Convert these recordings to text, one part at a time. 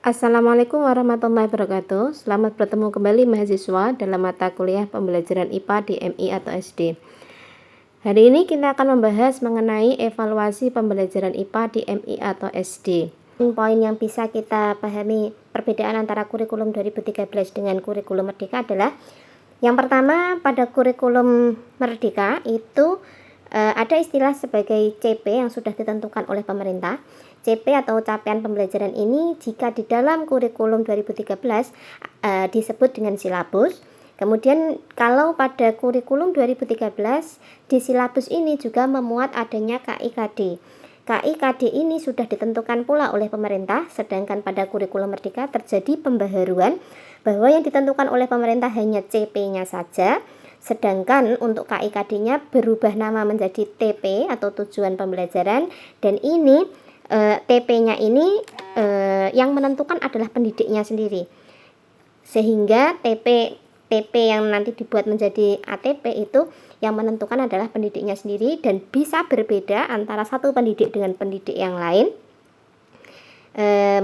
Assalamualaikum warahmatullahi wabarakatuh. Selamat bertemu kembali mahasiswa dalam mata kuliah pembelajaran IPA di MI atau SD. Hari ini kita akan membahas mengenai evaluasi pembelajaran IPA di MI atau SD. Poin yang bisa kita pahami perbedaan antara kurikulum 2013 dengan kurikulum Merdeka adalah yang pertama, pada kurikulum Merdeka itu ada istilah sebagai CP yang sudah ditentukan oleh pemerintah. CP atau capaian pembelajaran ini jika di dalam kurikulum 2013 disebut dengan silabus. Kemudian kalau pada kurikulum 2013 di silabus ini juga memuat adanya KIKD. KIKD ini sudah ditentukan pula oleh pemerintah, sedangkan pada kurikulum Merdeka terjadi pembaharuan bahwa yang ditentukan oleh pemerintah hanya CP-nya saja, sedangkan untuk KIKD-nya berubah nama menjadi TP atau tujuan pembelajaran, dan ini TP-nya ini yang menentukan adalah pendidiknya sendiri, sehingga TP yang nanti dibuat menjadi ATP itu yang menentukan adalah pendidiknya sendiri dan bisa berbeda antara satu pendidik dengan pendidik yang lain,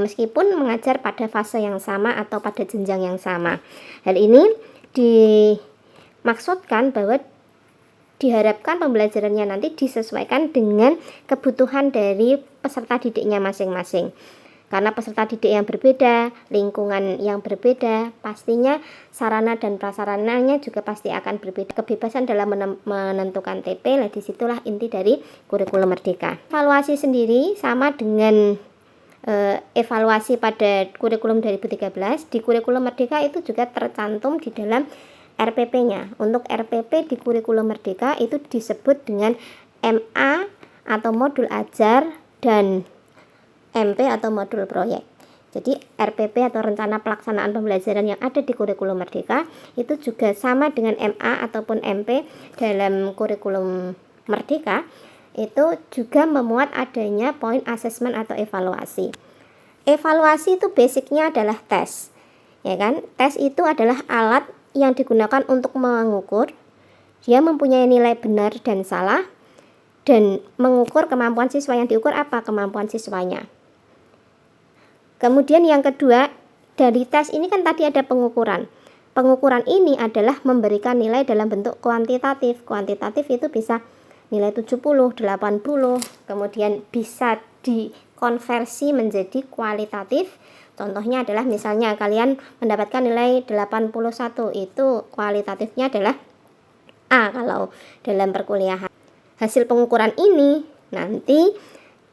meskipun mengajar pada fase yang sama atau pada jenjang yang sama. Hal ini dimaksudkan bahwa diharapkan pembelajarannya nanti disesuaikan dengan kebutuhan dari peserta didiknya masing-masing. Karena peserta didik yang berbeda, lingkungan yang berbeda, pastinya sarana dan prasarananya juga pasti akan berbeda. Kebebasan dalam menentukan TP, disitulah inti dari kurikulum Merdeka. Evaluasi sendiri sama dengan evaluasi pada kurikulum 2013. Di kurikulum Merdeka itu juga tercantum di dalam RPP-nya. Untuk RPP di kurikulum Merdeka itu disebut dengan MA atau modul ajar dan MP atau modul proyek. Jadi RPP atau rencana pelaksanaan pembelajaran yang ada di kurikulum Merdeka itu juga sama dengan MA ataupun MP dalam kurikulum Merdeka, itu juga memuat adanya poin asesmen atau evaluasi. Evaluasi itu basicnya adalah tes, ya kan? Tes itu adalah alat yang digunakan untuk mengukur, dia mempunyai nilai benar dan salah, dan mengukur kemampuan siswa. Yang diukur apa? Kemampuan siswanya. Kemudian yang kedua, dari tes ini kan tadi ada pengukuran. Pengukuran ini adalah memberikan nilai dalam bentuk kuantitatif. Kuantitatif itu bisa nilai 70, 80, kemudian bisa dikonversi menjadi kualitatif. Contohnya adalah misalnya kalian mendapatkan nilai 81, itu kualitatifnya adalah A kalau dalam perkuliahan. Hasil pengukuran ini nanti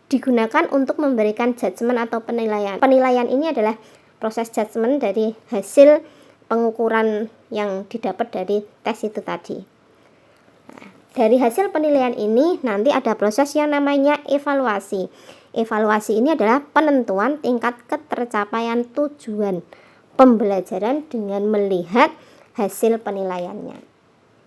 digunakan untuk memberikan judgement atau penilaian. Penilaian ini adalah proses judgement dari hasil pengukuran yang didapat dari tes itu tadi. Nah, dari hasil penilaian ini nanti ada proses yang namanya evaluasi. Evaluasi ini adalah penentuan tingkat ketercapaian tujuan pembelajaran dengan melihat hasil penilaiannya.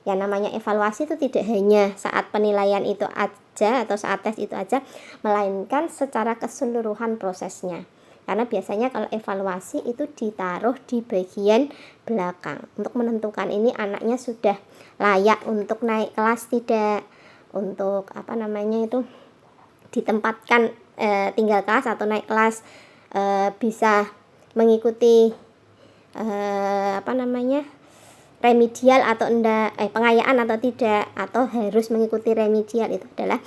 Yang namanya evaluasi itu tidak hanya saat penilaian itu aja atau saat tes itu aja, melainkan secara keseluruhan prosesnya. Karena biasanya kalau evaluasi itu ditaruh di bagian belakang untuk menentukan ini anaknya sudah layak untuk naik kelas tidak, untuk ditempatkan tinggal kelas atau naik kelas, bisa mengikuti remedial atau enggak, pengayaan atau tidak, atau harus mengikuti remedial. Itu adalah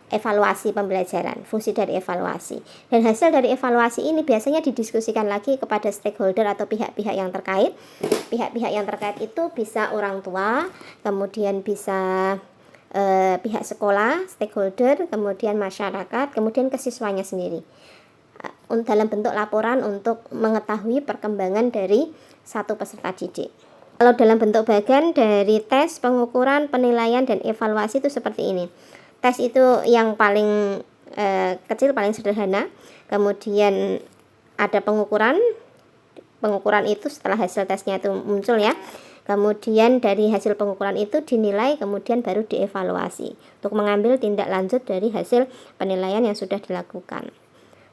evaluasi pembelajaran, fungsi dari evaluasi. Dan hasil dari evaluasi ini biasanya didiskusikan lagi kepada stakeholder atau pihak-pihak yang terkait. Pihak-pihak yang terkait itu bisa orang tua, kemudian bisa pihak sekolah, stakeholder, kemudian masyarakat, kemudian ke siswanya sendiri, dalam bentuk laporan untuk mengetahui perkembangan dari satu peserta didik. Kalau dalam bentuk bagian dari tes, pengukuran, penilaian, dan evaluasi itu seperti ini. Tes itu yang paling kecil, paling sederhana. Kemudian ada pengukuran. Pengukuran itu setelah hasil tesnya itu muncul ya. Kemudian dari hasil pengukuran itu dinilai, kemudian baru dievaluasi untuk mengambil tindak lanjut dari hasil penilaian yang sudah dilakukan.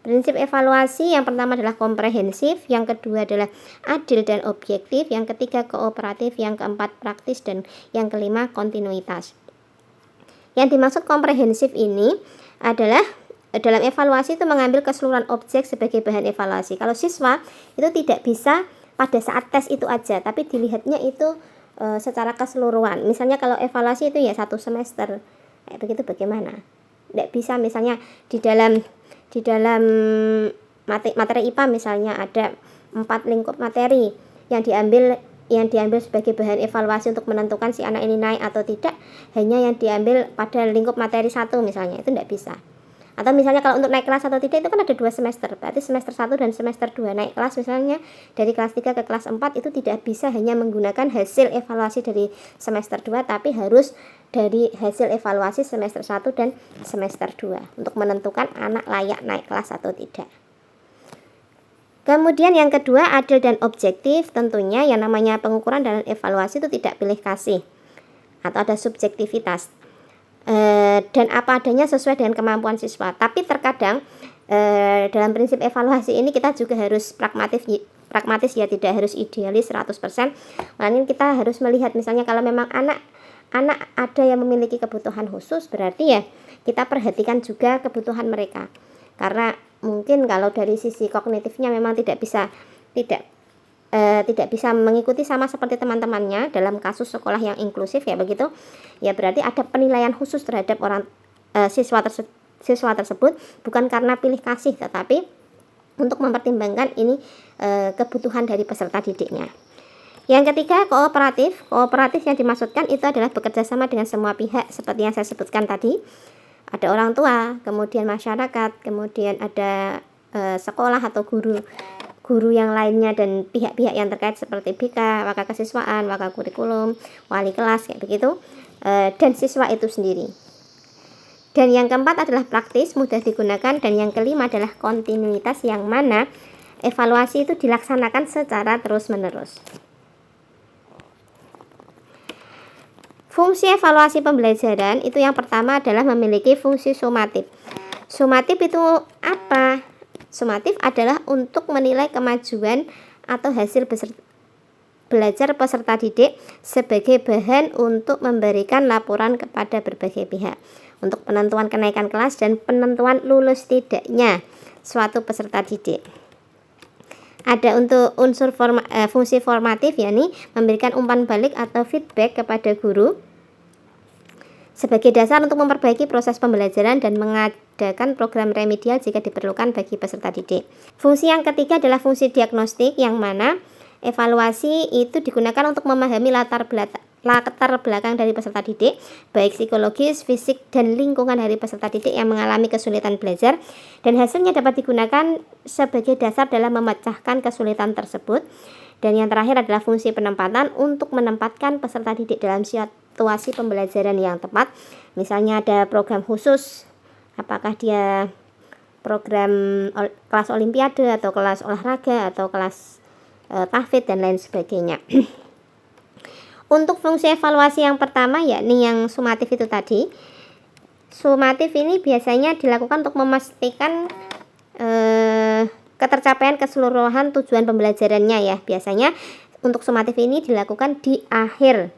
Prinsip evaluasi yang pertama adalah komprehensif, yang kedua adalah adil dan objektif, yang ketiga kooperatif, yang keempat praktis, dan yang kelima kontinuitas. Yang dimaksud komprehensif ini adalah dalam evaluasi itu mengambil keseluruhan objek sebagai bahan evaluasi. Kalau siswa itu tidak bisa pada saat tes itu aja, tapi dilihatnya itu secara keseluruhan. Misalnya kalau evaluasi itu ya 1 semester, kayak begitu bagaimana? Tidak bisa misalnya di dalam materi IPA misalnya ada 4 lingkup materi yang diambil sebagai bahan evaluasi untuk menentukan si anak ini naik atau tidak, hanya yang diambil pada lingkup materi 1 misalnya, itu tidak bisa. Atau misalnya kalau untuk naik kelas atau tidak itu kan ada 2 semester, berarti semester 1 dan semester 2 naik kelas misalnya dari kelas 3 ke kelas 4 itu tidak bisa hanya menggunakan hasil evaluasi dari semester 2, tapi harus dari hasil evaluasi semester 1 dan semester 2 untuk menentukan anak layak naik kelas atau tidak. Kemudian yang kedua, adil dan objektif. Tentunya yang namanya pengukuran dalam evaluasi itu tidak pilih kasih atau ada subjektivitas, dan apa adanya sesuai dengan kemampuan siswa. Tapi terkadang dalam prinsip evaluasi ini kita juga harus pragmatis ya, tidak harus idealis 100%. Melainkan kita harus melihat misalnya kalau memang anak ada yang memiliki kebutuhan khusus, berarti ya kita perhatikan juga kebutuhan mereka. Karena mungkin kalau dari sisi kognitifnya memang tidak bisa mengikuti sama seperti teman-temannya dalam kasus sekolah yang inklusif ya begitu, ya berarti ada penilaian khusus terhadap siswa tersebut, bukan karena pilih kasih tetapi untuk mempertimbangkan ini kebutuhan dari peserta didiknya. Yang ketiga, kooperatif yang dimaksudkan itu adalah bekerja sama dengan semua pihak seperti yang saya sebutkan tadi. Ada orang tua, kemudian masyarakat, kemudian ada sekolah atau guru yang lainnya dan pihak-pihak yang terkait seperti BK, Waka Kesiswaan, Waka Kurikulum, wali kelas kayak begitu, dan siswa itu sendiri. Dan yang keempat adalah praktis, mudah digunakan, dan yang kelima adalah kontinuitas yang mana evaluasi itu dilaksanakan secara terus-menerus. Fungsi evaluasi pembelajaran itu yang pertama adalah memiliki fungsi sumatif. Sumatif itu apa? Sumatif adalah untuk menilai kemajuan atau hasil belajar peserta didik sebagai bahan untuk memberikan laporan kepada berbagai pihak untuk penentuan kenaikan kelas dan penentuan lulus tidaknya suatu peserta didik. Ada untuk unsur fungsi formatif, yakni memberikan umpan balik atau feedback kepada guru sebagai dasar untuk memperbaiki proses pembelajaran dan mengadakan program remedial jika diperlukan bagi peserta didik. Fungsi yang ketiga adalah fungsi diagnostik, yang mana evaluasi itu digunakan untuk memahami latar belakang dari peserta didik, baik psikologis, fisik, dan lingkungan dari peserta didik yang mengalami kesulitan belajar, dan hasilnya dapat digunakan sebagai dasar dalam memecahkan kesulitan tersebut. Dan yang terakhir adalah fungsi penempatan untuk menempatkan peserta didik dalam situasi pembelajaran yang tepat. Misalnya ada program khusus, apakah dia program kelas olimpiade atau kelas olahraga atau kelas tahfidz dan lain sebagainya. Untuk fungsi evaluasi yang pertama, yakni yang sumatif itu tadi. Sumatif ini biasanya dilakukan untuk memastikan ketercapaian keseluruhan tujuan pembelajarannya ya. Biasanya untuk sumatif ini dilakukan di akhir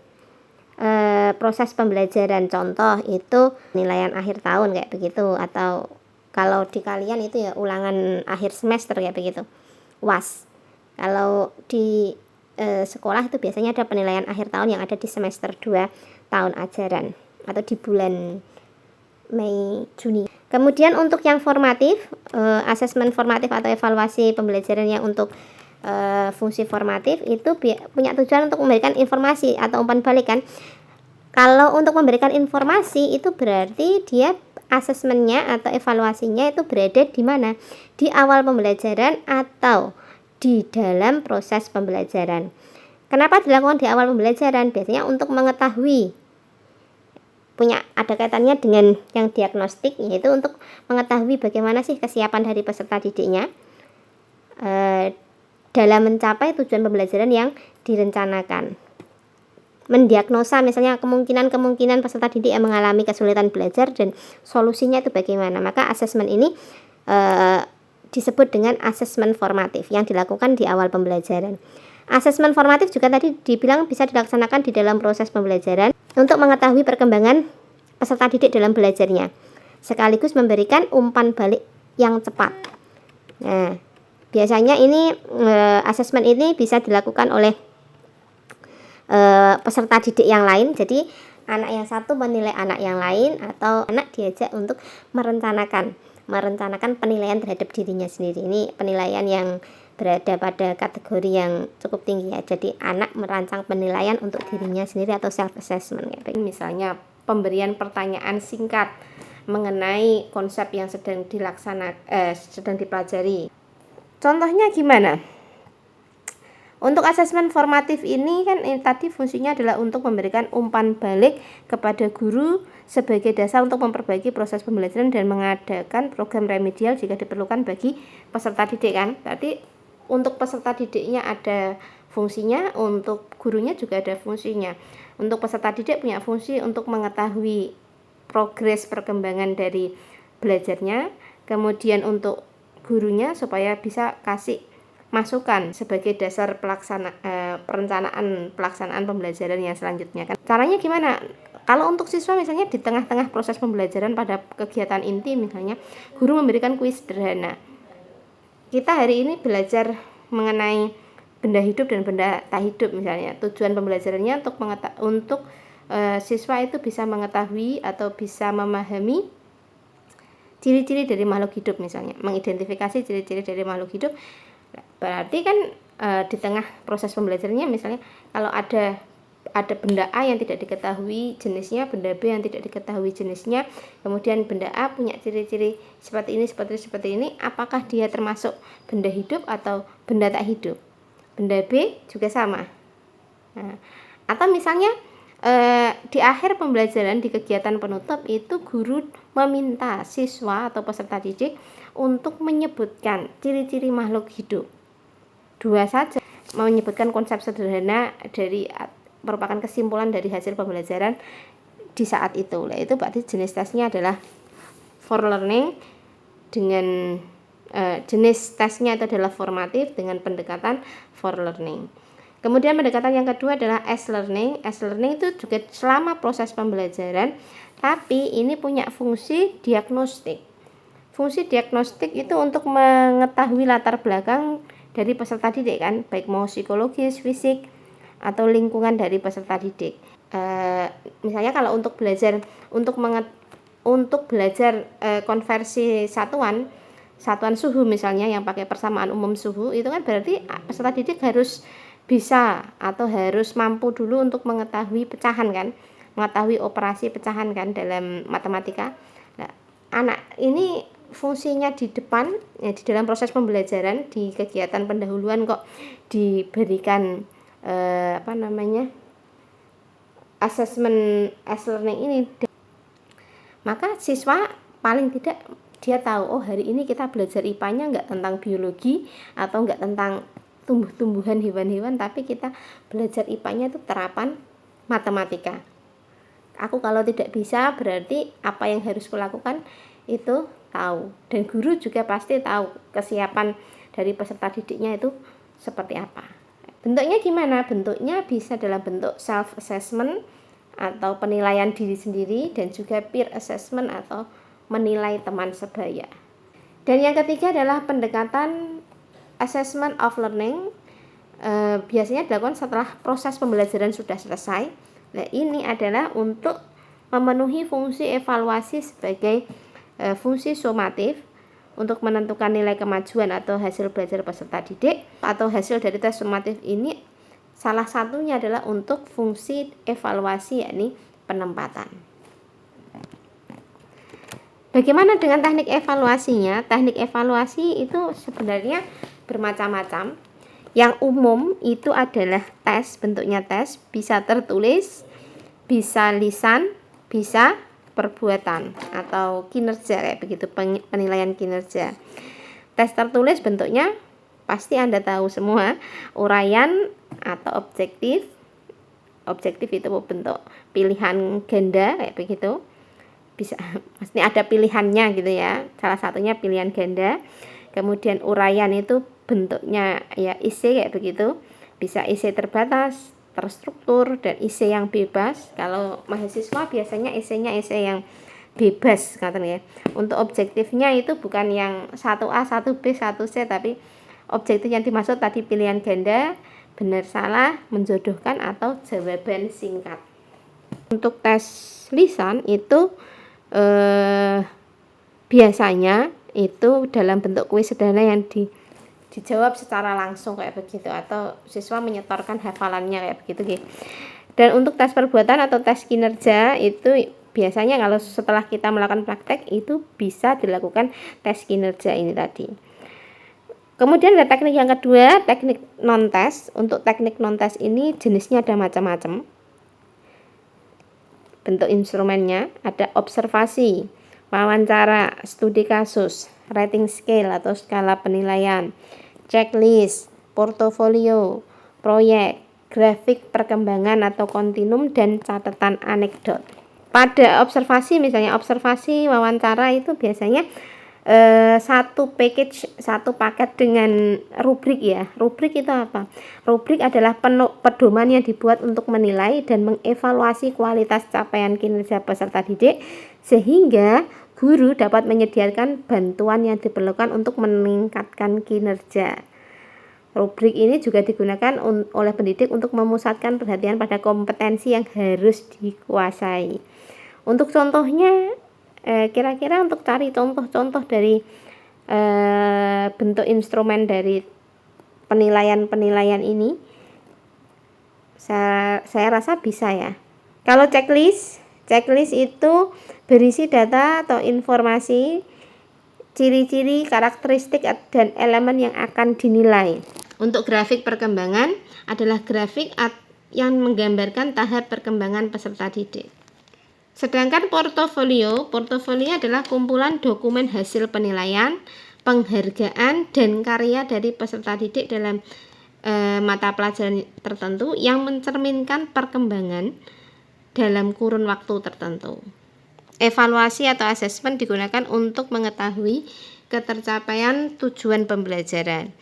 proses pembelajaran. Contoh itu penilaian akhir tahun kayak begitu, atau kalau di kalian itu ya ulangan akhir semester kayak begitu, UAS. Kalau di sekolah itu biasanya ada penilaian akhir tahun yang ada di semester 2 tahun ajaran atau di bulan Mei Juni. Kemudian untuk yang formatif, asesmen formatif atau evaluasi pembelajaran yang untuk fungsi formatif itu punya tujuan untuk memberikan informasi atau umpan balik kan. Kalau untuk memberikan informasi itu berarti dia asesmennya atau evaluasinya itu berada di mana? Di awal pembelajaran atau di dalam proses pembelajaran. Kenapa dilakukan di awal pembelajaran? Biasanya untuk mengetahui, ada kaitannya dengan yang diagnostik, yaitu untuk mengetahui bagaimana sih kesiapan dari peserta didiknya dalam mencapai tujuan pembelajaran yang direncanakan. Mendiagnosa misalnya kemungkinan peserta didik yang mengalami kesulitan belajar dan solusinya itu bagaimana. Maka asesmen ini disebut dengan asesmen formatif yang dilakukan di awal pembelajaran. Asesmen formatif juga tadi dibilang bisa dilaksanakan di dalam proses pembelajaran untuk mengetahui perkembangan peserta didik dalam belajarnya. sekaligus memberikan umpan balik yang cepat. Nah, biasanya ini asesmen ini bisa dilakukan oleh peserta didik yang lain. Jadi anak yang satu menilai anak yang lain, atau anak diajak untuk merencanakan penilaian terhadap dirinya sendiri. Ini penilaian yang berada pada kategori yang cukup tinggi ya. Jadi anak merancang penilaian untuk dirinya sendiri atau self assessment ya. Misalnya pemberian pertanyaan singkat mengenai konsep yang sedang dipelajari. Contohnya gimana? Untuk asesmen formatif ini kan tadi fungsinya adalah untuk memberikan umpan balik kepada guru sebagai dasar untuk memperbaiki proses pembelajaran dan mengadakan program remedial jika diperlukan bagi peserta didik kan. Tadi untuk peserta didiknya ada fungsinya, untuk gurunya juga ada fungsinya. Untuk peserta didik punya fungsi untuk mengetahui progres perkembangan dari belajarnya, kemudian untuk gurunya supaya bisa kasih masukan sebagai dasar perencanaan pelaksanaan pembelajaran yang selanjutnya kan. Caranya gimana? Kalau untuk siswa misalnya di tengah-tengah proses pembelajaran pada kegiatan inti misalnya, guru memberikan kuis sederhana. Kita hari ini belajar mengenai benda hidup dan benda tak hidup misalnya. Tujuan pembelajarannya untuk siswa itu bisa mengetahui atau bisa memahami ciri-ciri dari makhluk hidup misalnya, mengidentifikasi ciri-ciri dari makhluk hidup. Berarti kan di tengah proses pembelajarannya misalnya kalau ada benda A yang tidak diketahui jenisnya, benda B yang tidak diketahui jenisnya, kemudian benda A punya ciri-ciri seperti ini, apakah dia termasuk benda hidup atau benda tak hidup? Benda B juga sama. Nah, atau misalnya di akhir pembelajaran di kegiatan penutup itu guru meminta siswa atau peserta didik untuk menyebutkan ciri-ciri makhluk hidup. 2 saja, menyebutkan konsep sederhana dari merupakan kesimpulan dari hasil pembelajaran di saat itu. Itu berarti jenis tesnya adalah for learning dengan jenis tesnya itu adalah formatif dengan pendekatan for learning. Kemudian pendekatan yang kedua adalah as learning. As learning itu juga selama proses pembelajaran, tapi ini punya fungsi diagnostik. Fungsi diagnostik itu untuk mengetahui latar belakang dari peserta didik kan, baik mau psikologis, fisik, atau lingkungan dari peserta didik. Misalnya kalau untuk belajar konversi satuan suhu misalnya yang pakai persamaan umum suhu, itu kan berarti peserta didik harus bisa atau harus mampu dulu untuk mengetahui pecahan kan, mengetahui operasi pecahan kan dalam matematika. Nah, anak ini fungsinya di depan ya, di dalam proses pembelajaran di kegiatan pendahuluan kok diberikan asesmen as learning ini, maka siswa paling tidak dia tahu, oh hari ini kita belajar IPA-nya nggak tentang biologi atau nggak tentang tumbuh-tumbuhan, hewan-hewan, tapi kita belajar IPA-nya itu terapan matematika. Aku kalau tidak bisa berarti apa yang harus kulakukan itu tahu, dan guru juga pasti tahu kesiapan dari peserta didiknya itu seperti apa. Bentuknya gimana? Bentuknya bisa dalam bentuk self assessment atau penilaian diri sendiri, dan juga peer assessment atau menilai teman sebaya. Dan yang ketiga adalah pendekatan assessment of learning. Biasanya dilakukan setelah proses pembelajaran sudah selesai. Nah, ini adalah untuk memenuhi fungsi evaluasi sebagai fungsi sumatif untuk menentukan nilai kemajuan atau hasil belajar peserta didik, atau hasil dari tes sumatif ini salah satunya adalah untuk fungsi evaluasi, yakni penempatan. Bagaimana dengan teknik evaluasinya? Teknik evaluasi itu sebenarnya bermacam-macam. Yang umum itu adalah tes, bentuknya tes, bisa tertulis, bisa lisan, bisa perbuatan atau kinerja kayak begitu, penilaian kinerja. Tes tertulis bentuknya pasti Anda tahu semua, uraian atau objektif. Objektif itu bentuk pilihan ganda kayak begitu. Bisa pasti ada pilihannya gitu ya. Salah satunya pilihan ganda. Kemudian uraian itu bentuknya ya isi kayak begitu. Bisa isi terbatas, terstruktur, dan isi yang bebas. Kalau mahasiswa biasanya isinya isi yang bebas ngaten ya. Untuk objektifnya itu bukan yang 1A, 1B, 1C, tapi objektif yang dimaksud tadi pilihan ganda, benar salah, menjodohkan, atau jawaban singkat. Untuk tes lisan itu biasanya itu dalam bentuk kuis sederhana yang dijawab secara langsung kayak begitu, atau siswa menyetorkan hafalannya kayak begitu gitu. Dan untuk tes perbuatan atau tes kinerja itu biasanya kalau setelah kita melakukan praktek itu bisa dilakukan tes kinerja ini tadi. Kemudian ada teknik yang kedua, teknik non-tes. Untuk teknik non-tes ini jenisnya ada macam-macam. Bentuk instrumennya ada observasi, wawancara, studi kasus, rating scale atau skala penilaian, checklist, portofolio, proyek, grafik perkembangan atau kontinum, dan catatan anekdot. Pada observasi, misalnya observasi wawancara itu biasanya satu paket dengan rubrik ya. Rubrik itu apa? Rubrik adalah pedoman yang dibuat untuk menilai dan mengevaluasi kualitas capaian kinerja peserta didik, sehingga guru dapat menyediakan bantuan yang diperlukan untuk meningkatkan kinerja. Rubrik ini juga digunakan oleh pendidik untuk memusatkan perhatian pada kompetensi yang harus dikuasai. Untuk contohnya, kira-kira untuk cari contoh-contoh dari bentuk instrumen dari penilaian ini, saya rasa bisa ya. Kalau checklist itu berisi data atau informasi, ciri-ciri, karakteristik, dan elemen yang akan dinilai. Untuk grafik perkembangan adalah grafik yang menggambarkan tahap perkembangan peserta didik. Sedangkan portofolio adalah kumpulan dokumen hasil penilaian, penghargaan, dan karya dari peserta didik dalam mata pelajaran tertentu yang mencerminkan perkembangan dalam kurun waktu tertentu. Evaluasi atau asesmen digunakan untuk mengetahui ketercapaian tujuan pembelajaran.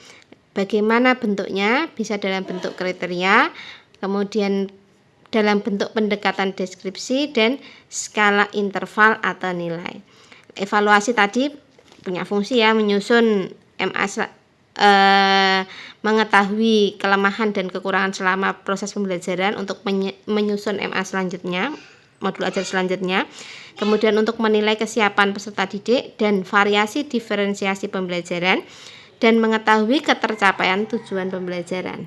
Bagaimana bentuknya? Bisa dalam bentuk kriteria, kemudian dalam bentuk pendekatan deskripsi, dan skala interval atau nilai. Evaluasi tadi punya fungsi ya, menyusun mengetahui kelemahan dan kekurangan selama proses pembelajaran untuk menyusun MA selanjutnya, modul ajar selanjutnya. Kemudian untuk menilai kesiapan peserta didik dan variasi diferensiasi pembelajaran, dan mengetahui ketercapaian tujuan pembelajaran.